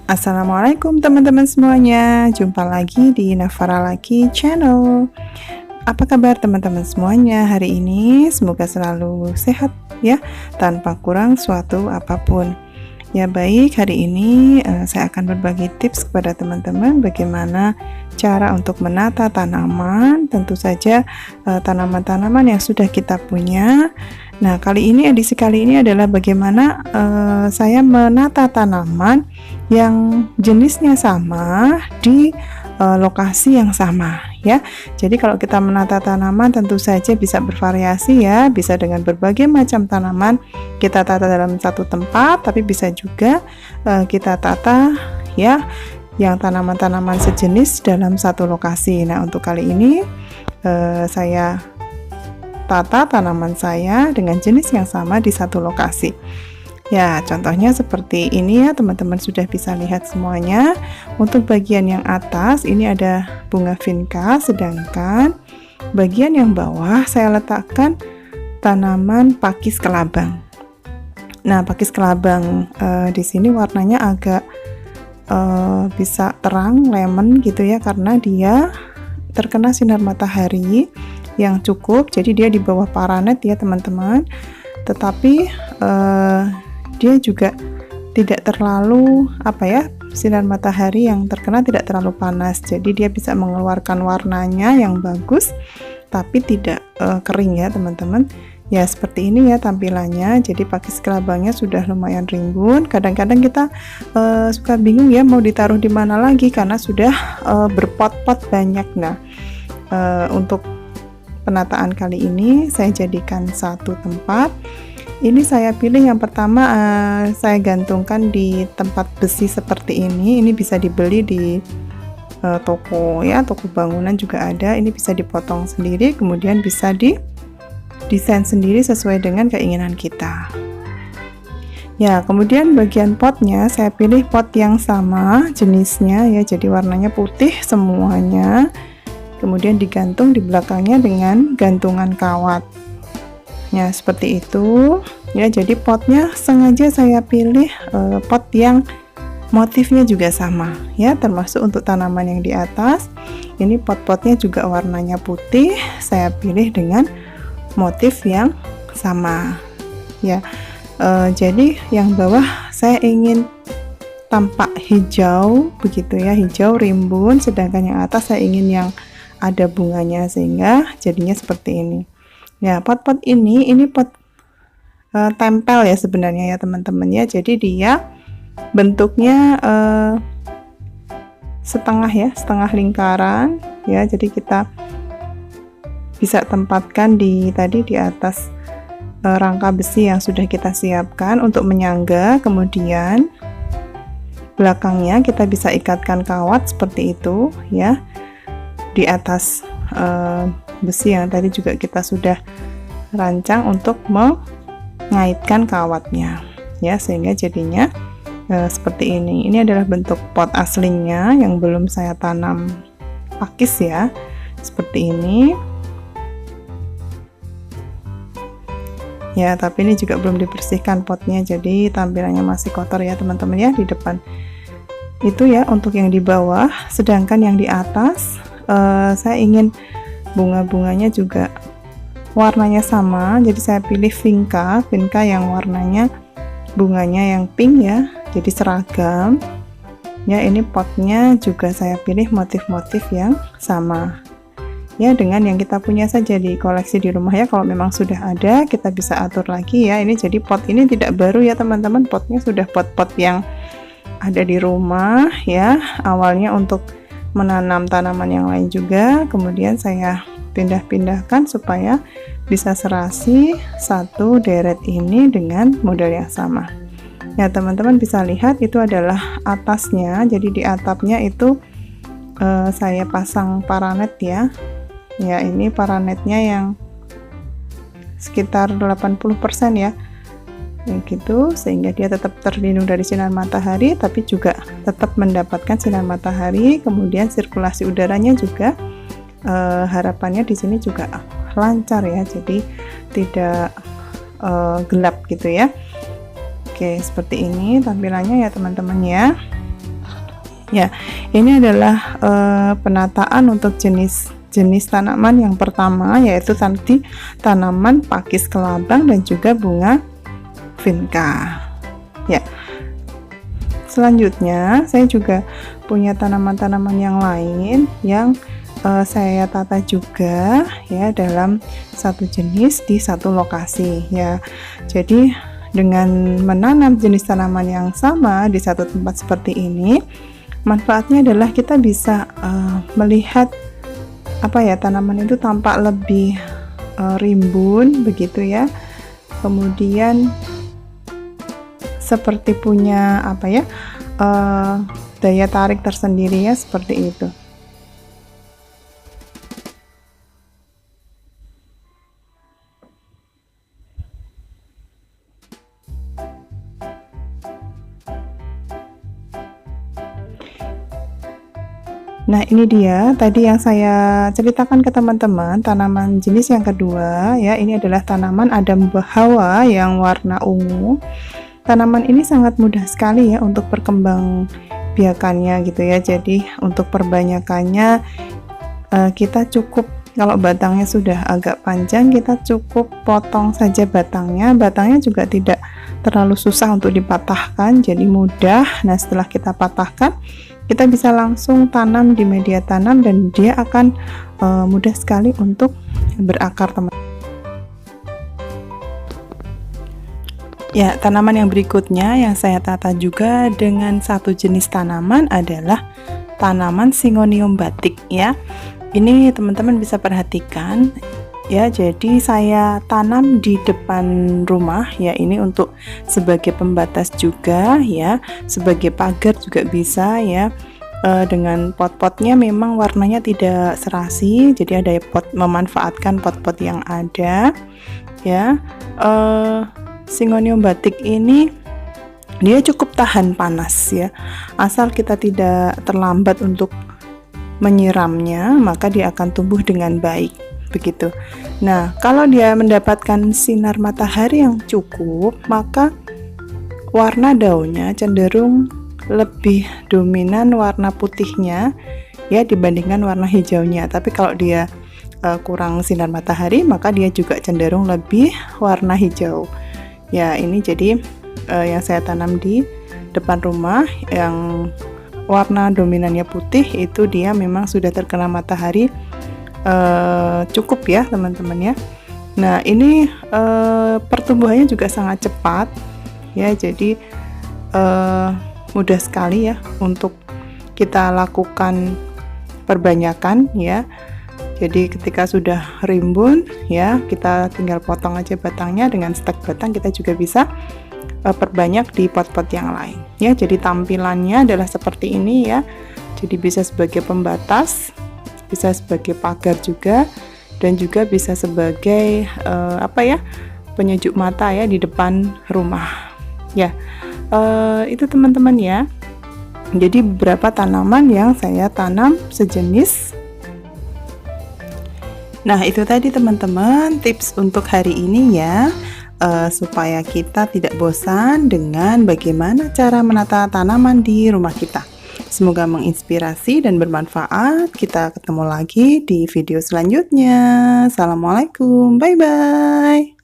Assalamualaikum teman-teman semuanya, jumpa lagi di Nafara Laki Channel. Apa kabar teman-teman semuanya hari ini? Semoga selalu sehat ya, tanpa kurang suatu apapun. Ya baik, hari ini saya akan berbagi tips kepada teman-teman bagaimana cara untuk menata tanaman. Tentu saja tanaman-tanaman yang sudah kita punya. Nah, edisi kali ini adalah bagaimana saya menata tanaman yang jenisnya sama di lokasi yang sama ya. Jadi kalau kita menata tanaman tentu saja bisa bervariasi ya, bisa dengan berbagai macam tanaman kita tata dalam satu tempat, tapi bisa juga kita tata ya yang tanaman-tanaman sejenis dalam satu lokasi. Nah, untuk kali ini saya tata tanaman saya dengan jenis yang sama di satu lokasi. Ya, contohnya seperti ini ya, teman-teman sudah bisa lihat semuanya. Untuk bagian yang atas ini ada bunga vinca, sedangkan bagian yang bawah saya letakkan tanaman pakis kelabang. Nah, pakis kelabang di sini warnanya agak bisa terang lemon gitu ya, karena dia terkena sinar matahari yang cukup, jadi dia di bawah paranet ya teman-teman, tetapi dia juga tidak terlalu sinar matahari yang terkena tidak terlalu panas, jadi dia bisa mengeluarkan warnanya yang bagus tapi tidak kering ya teman-teman. Ya seperti ini ya tampilannya. Jadi pakis kelabangnya sudah lumayan rimbun. Kadang-kadang kita suka bingung ya mau ditaruh di mana lagi karena sudah berpot-pot banyak. Nah, untuk penataan kali ini saya jadikan satu tempat. Ini saya pilih yang pertama, saya gantungkan di tempat besi seperti ini. Ini bisa dibeli di toko ya, toko bangunan juga ada. Ini bisa dipotong sendiri, kemudian bisa didesain sendiri sesuai dengan keinginan kita. Ya, kemudian bagian potnya saya pilih pot yang sama jenisnya ya, jadi warnanya putih semuanya. Kemudian digantung di belakangnya dengan gantungan kawat. Ya, seperti itu. Ya, jadi potnya sengaja saya pilih pot yang motifnya juga sama ya, termasuk untuk tanaman yang di atas. Ini pot-potnya juga warnanya putih, saya pilih dengan motif yang sama. Ya. Jadi yang bawah saya ingin tampak hijau begitu ya, hijau rimbun, sedangkan yang atas saya ingin yang ada bunganya sehingga jadinya seperti ini. Ya, pot-pot ini pot tempel ya sebenarnya ya teman-teman ya. Jadi dia bentuknya setengah lingkaran ya. Jadi kita bisa tempatkan di atas rangka besi yang sudah kita siapkan untuk menyangga. Kemudian belakangnya kita bisa ikatkan kawat seperti itu ya, di atas besi yang tadi juga kita sudah rancang untuk mengaitkan kawatnya ya, sehingga jadinya seperti ini. Ini adalah bentuk pot aslinya yang belum saya tanam pakis ya, seperti ini ya, tapi ini juga belum dibersihkan potnya, jadi tampilannya masih kotor ya teman-teman ya di depan. Itu ya untuk yang di bawah. Sedangkan yang di atas saya ingin bunga-bunganya juga warnanya sama, jadi saya pilih vinca yang warnanya bunganya yang pink ya, jadi seragam ya. Ini potnya juga saya pilih motif-motif yang sama ya, dengan yang kita punya saja di koleksi di rumah ya. Kalau memang sudah ada kita bisa atur lagi ya. Ini jadi pot ini tidak baru ya teman-teman, potnya sudah pot-pot yang ada di rumah ya, awalnya untuk menanam tanaman yang lain juga, kemudian saya pindah-pindahkan supaya bisa serasi satu deret ini dengan model yang sama ya. Teman-teman bisa lihat itu adalah atasnya, jadi di atapnya itu saya pasang paranet ya. Ya, ini paranetnya yang sekitar 80% ya, gitu, sehingga dia tetap terlindung dari sinar matahari tapi juga tetap mendapatkan sinar matahari. Kemudian sirkulasi udaranya juga harapannya di sini juga lancar ya, jadi tidak gelap gitu ya. Oke, seperti ini tampilannya ya teman-teman ya. Ya, ini adalah penataan untuk jenis tanaman yang pertama, yaitu tadi tanaman pakis kelabang dan juga bunga vinca. Ya, selanjutnya saya juga punya tanaman-tanaman yang lain yang saya tata juga ya dalam satu jenis di satu lokasi ya. Jadi dengan menanam jenis tanaman yang sama di satu tempat seperti ini, manfaatnya adalah kita bisa melihat tanaman itu tampak lebih rimbun begitu ya. Kemudian seperti punya daya tarik tersendiri ya, seperti itu. Nah, ini dia tadi yang saya ceritakan ke teman-teman, tanaman jenis yang kedua ya. Ini adalah tanaman Adam Bahawa yang warna ungu. Tanaman ini sangat mudah sekali ya untuk berkembang biakannya gitu ya. Jadi untuk perbanyakannya kita cukup, kalau batangnya sudah agak panjang, kita cukup potong saja batangnya. Batangnya juga tidak terlalu susah untuk dipatahkan, jadi mudah. Nah, setelah kita patahkan, kita bisa langsung tanam di media tanam dan dia akan mudah sekali untuk berakar, teman. Ya, tanaman yang berikutnya yang saya tata juga dengan satu jenis tanaman adalah tanaman Syngonium batik ya. Ini teman-teman bisa perhatikan ya, jadi saya tanam di depan rumah ya. Ini untuk sebagai pembatas juga ya, sebagai pagar juga bisa ya. Dengan pot-potnya memang warnanya tidak serasi, jadi ada memanfaatkan pot-pot yang ada ya. Syngonium batik ini dia cukup tahan panas ya, asal kita tidak terlambat untuk menyiramnya, maka dia akan tumbuh dengan baik begitu. Nah, kalau dia mendapatkan sinar matahari yang cukup, maka warna daunnya cenderung lebih dominan warna putihnya ya dibandingkan warna hijaunya. Tapi kalau dia kurang sinar matahari, maka dia juga cenderung lebih warna hijau. Ya, ini jadi yang saya tanam di depan rumah yang warna dominannya putih, itu dia memang sudah terkena matahari cukup ya teman-teman ya. Nah, ini pertumbuhannya juga sangat cepat ya, jadi mudah sekali ya untuk kita lakukan perbanyakan ya. Jadi ketika sudah rimbun ya, kita tinggal potong aja batangnya. Dengan stek batang kita juga bisa perbanyak di pot-pot yang lain ya. Jadi tampilannya adalah seperti ini ya. Jadi bisa sebagai pembatas, bisa sebagai pagar juga, dan juga bisa sebagai penyejuk mata ya di depan rumah ya. Itu teman-teman ya. Jadi beberapa tanaman yang saya tanam sejenis. Nah, itu tadi teman-teman tips untuk hari ini ya, supaya kita tidak bosan dengan bagaimana cara menata tanaman di rumah kita. Semoga menginspirasi dan bermanfaat. Kita ketemu lagi di video selanjutnya. Assalamualaikum, bye-bye.